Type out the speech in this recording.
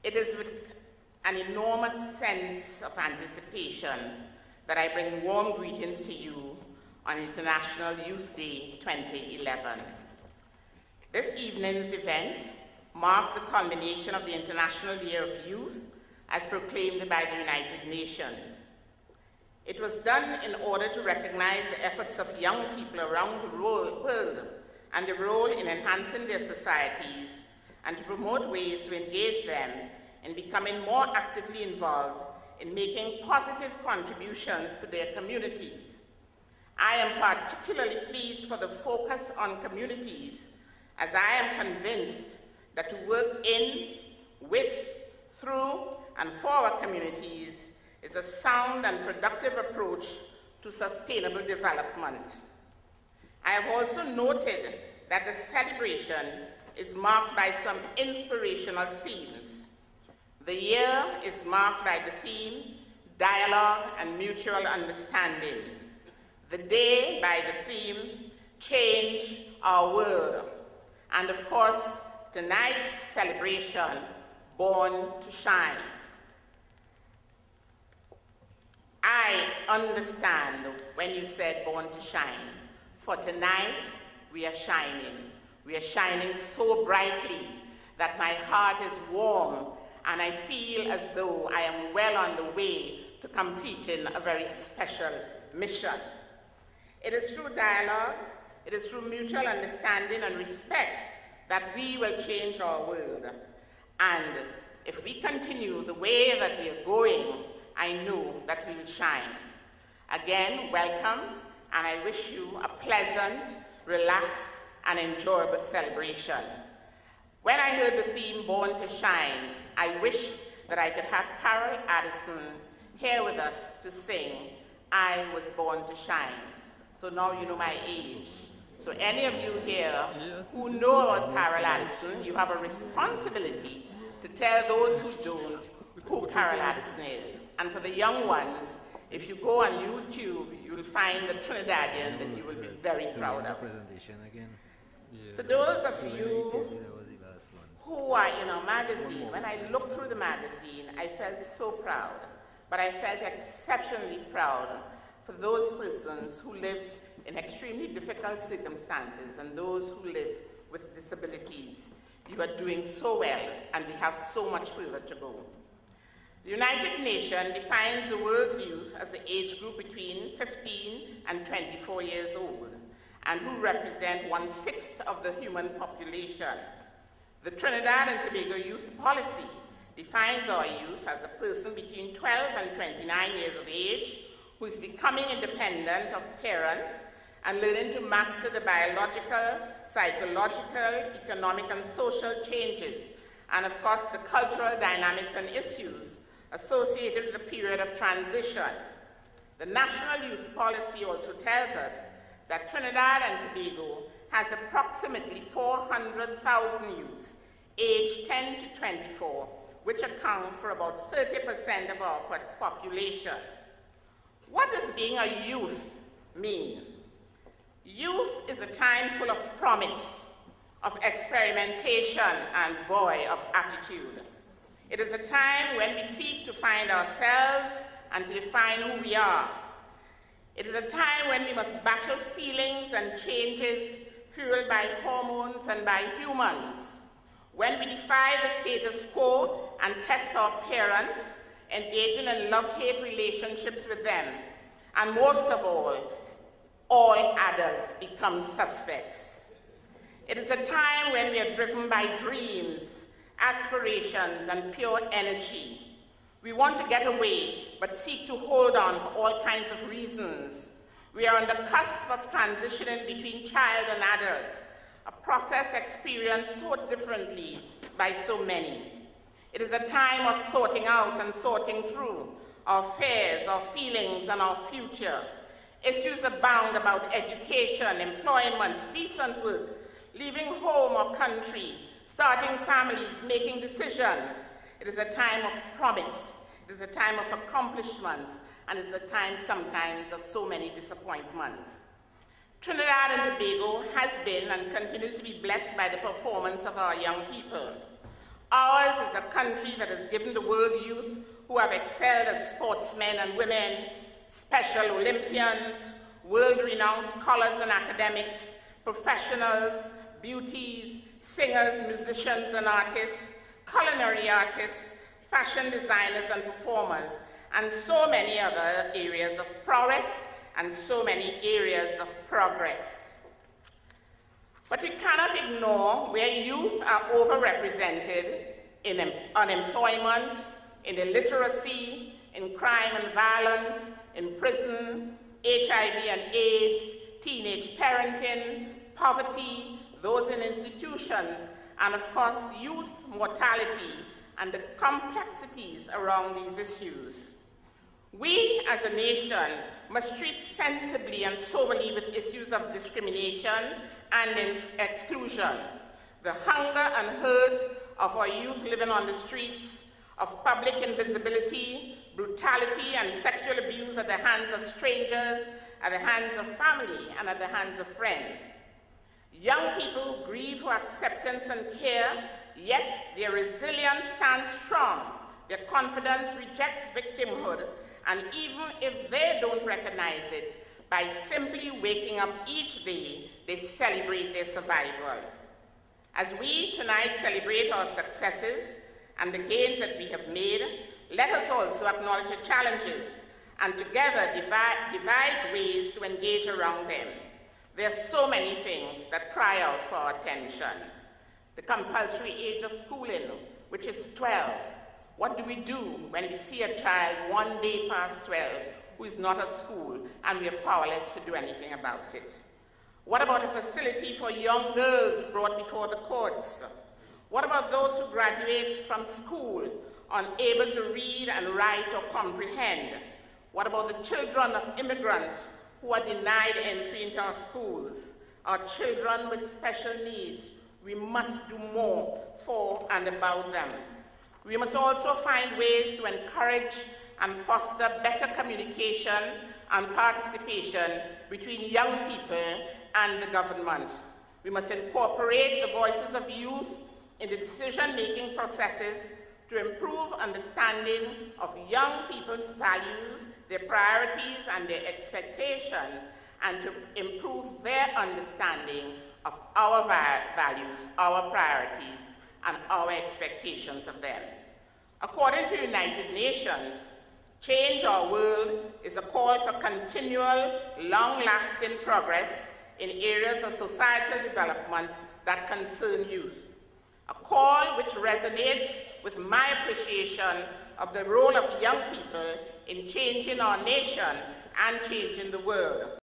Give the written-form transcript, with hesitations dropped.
It is with an enormous sense of anticipation that I bring warm greetings to you on International Youth Day 2011. This evening's event marks the culmination of the International Year of Youth as proclaimed by the United Nations. It was done in order to recognize the efforts of young people around the world and their role in enhancing their societies and to promote ways to engage them in becoming more actively involved in making positive contributions to their communities. I am particularly pleased for the focus on communities, as I am convinced that to work in, with, through, and for our communities is a sound and productive approach to sustainable development. I have also noted that the celebration is marked by some inspirational themes. The year is marked by the theme, dialogue and mutual understanding. The day by the theme, change our world. And of course, tonight's celebration, Born to Shine. I understand when you said born to shine. For tonight, we are shining. We are shining so brightly that my heart is warm and I feel as though I am well on the way to completing a very special mission. It is through dialogue, it is through mutual understanding and respect that we will change our world. And if we continue the way that we are going, I know that we will shine. Again, welcome, and I wish you a pleasant, relaxed, and enjoyable celebration. When I heard the theme, Born to Shine, I wish that I could have Carol Addison here with us to sing, I Was Born to Shine. So now you know my age. So any of you here who know about Carol Addison, you have a responsibility to tell those who don't who Carol Addison is. And for the young ones, if you go on YouTube, you will find the Trinidadian that you will be very proud of. For those of you who are in our magazine, when I looked through the magazine, I felt so proud. But I felt exceptionally proud for those persons who live in extremely difficult circumstances and those who live with disabilities. You are doing so well, and we have so much further to go. The United Nations defines the world's youth as the age group between 15 and 24 years old, and who represent 1/6 of the human population. The Trinidad and Tobago Youth Policy defines our youth as a person between 12 and 29 years of age who is becoming independent of parents and learning to master the biological, psychological, economic, and social changes, and of course the cultural dynamics and issues associated with the period of transition. The National Youth Policy also tells us that Trinidad and Tobago has approximately 400,000 youths aged 10 to 24, which account for about 30% of our population. What does being a youth mean? Youth is a time full of promise, of experimentation, and boy, of attitude. It is a time when we seek to find ourselves and to define who we are. It is a time when we must battle feelings and changes fueled by hormones and by humans. When we defy the status quo and test our parents, engaging in love-hate relationships with them. And most of all adults become suspects. It is a time when we are driven by dreams, aspirations, and pure energy. We want to get away, but seek to hold on for all kinds of reasons. We are on the cusp of transitioning between child and adult, a process experienced so differently by so many. It is a time of sorting out and sorting through our fears, our feelings, and our future. Issues abound about education, employment, decent work, leaving home or country, starting families, making decisions. It is a time of promise. It is a time of accomplishments, and it is a time sometimes of so many disappointments. Trinidad and Tobago has been and continues to be blessed by the performance of our young people. Ours is a country that has given the world youth who have excelled as sportsmen and women, special Olympians, world-renowned scholars and academics, professionals, beauties, singers, musicians and artists, culinary artists, fashion designers and performers, and so many other areas of prowess and so many areas of progress. But we cannot ignore where youth are overrepresented in unemployment, in illiteracy, in crime and violence, in prison, HIV and AIDS, teenage parenting, poverty, those in institutions, and of course youth mortality and the complexities around these issues. We as a nation must treat sensibly and soberly with issues of discrimination and exclusion, the hunger and hurt of our youth living on the streets, of public invisibility, brutality and sexual abuse at the hands of strangers, at the hands of family, and at the hands of friends. Young people grieve for acceptance and care, yet their resilience stands strong. Their confidence rejects victimhood, and even if they don't recognize it, by simply waking up each day, they celebrate their survival. As we tonight celebrate our successes and the gains that we have made, let us also acknowledge the challenges and together devise ways to engage around them. There are so many things that cry out for our attention. The compulsory age of schooling, which is 12. What do we do when we see a child 1 day past 12 who is not at school and we are powerless to do anything about it? What about a facility for young girls brought before the courts? What about those who graduate from school unable to read and write or comprehend? What about the children of immigrants who are denied entry into our schools? Our children with special needs, we must do more for and about them. We must also find ways to encourage and foster better communication and participation between young people and the government. We must incorporate the voices of youth in the decision-making processes to improve understanding of young people's values, their priorities, and their expectations, and to improve their understanding of our values, our priorities, and our expectations of them. According to United Nations, Change Our World is a call for continual, long-lasting progress in areas of societal development that concern youth. A call which resonates with my appreciation of the role of young people in changing our nation and changing the world.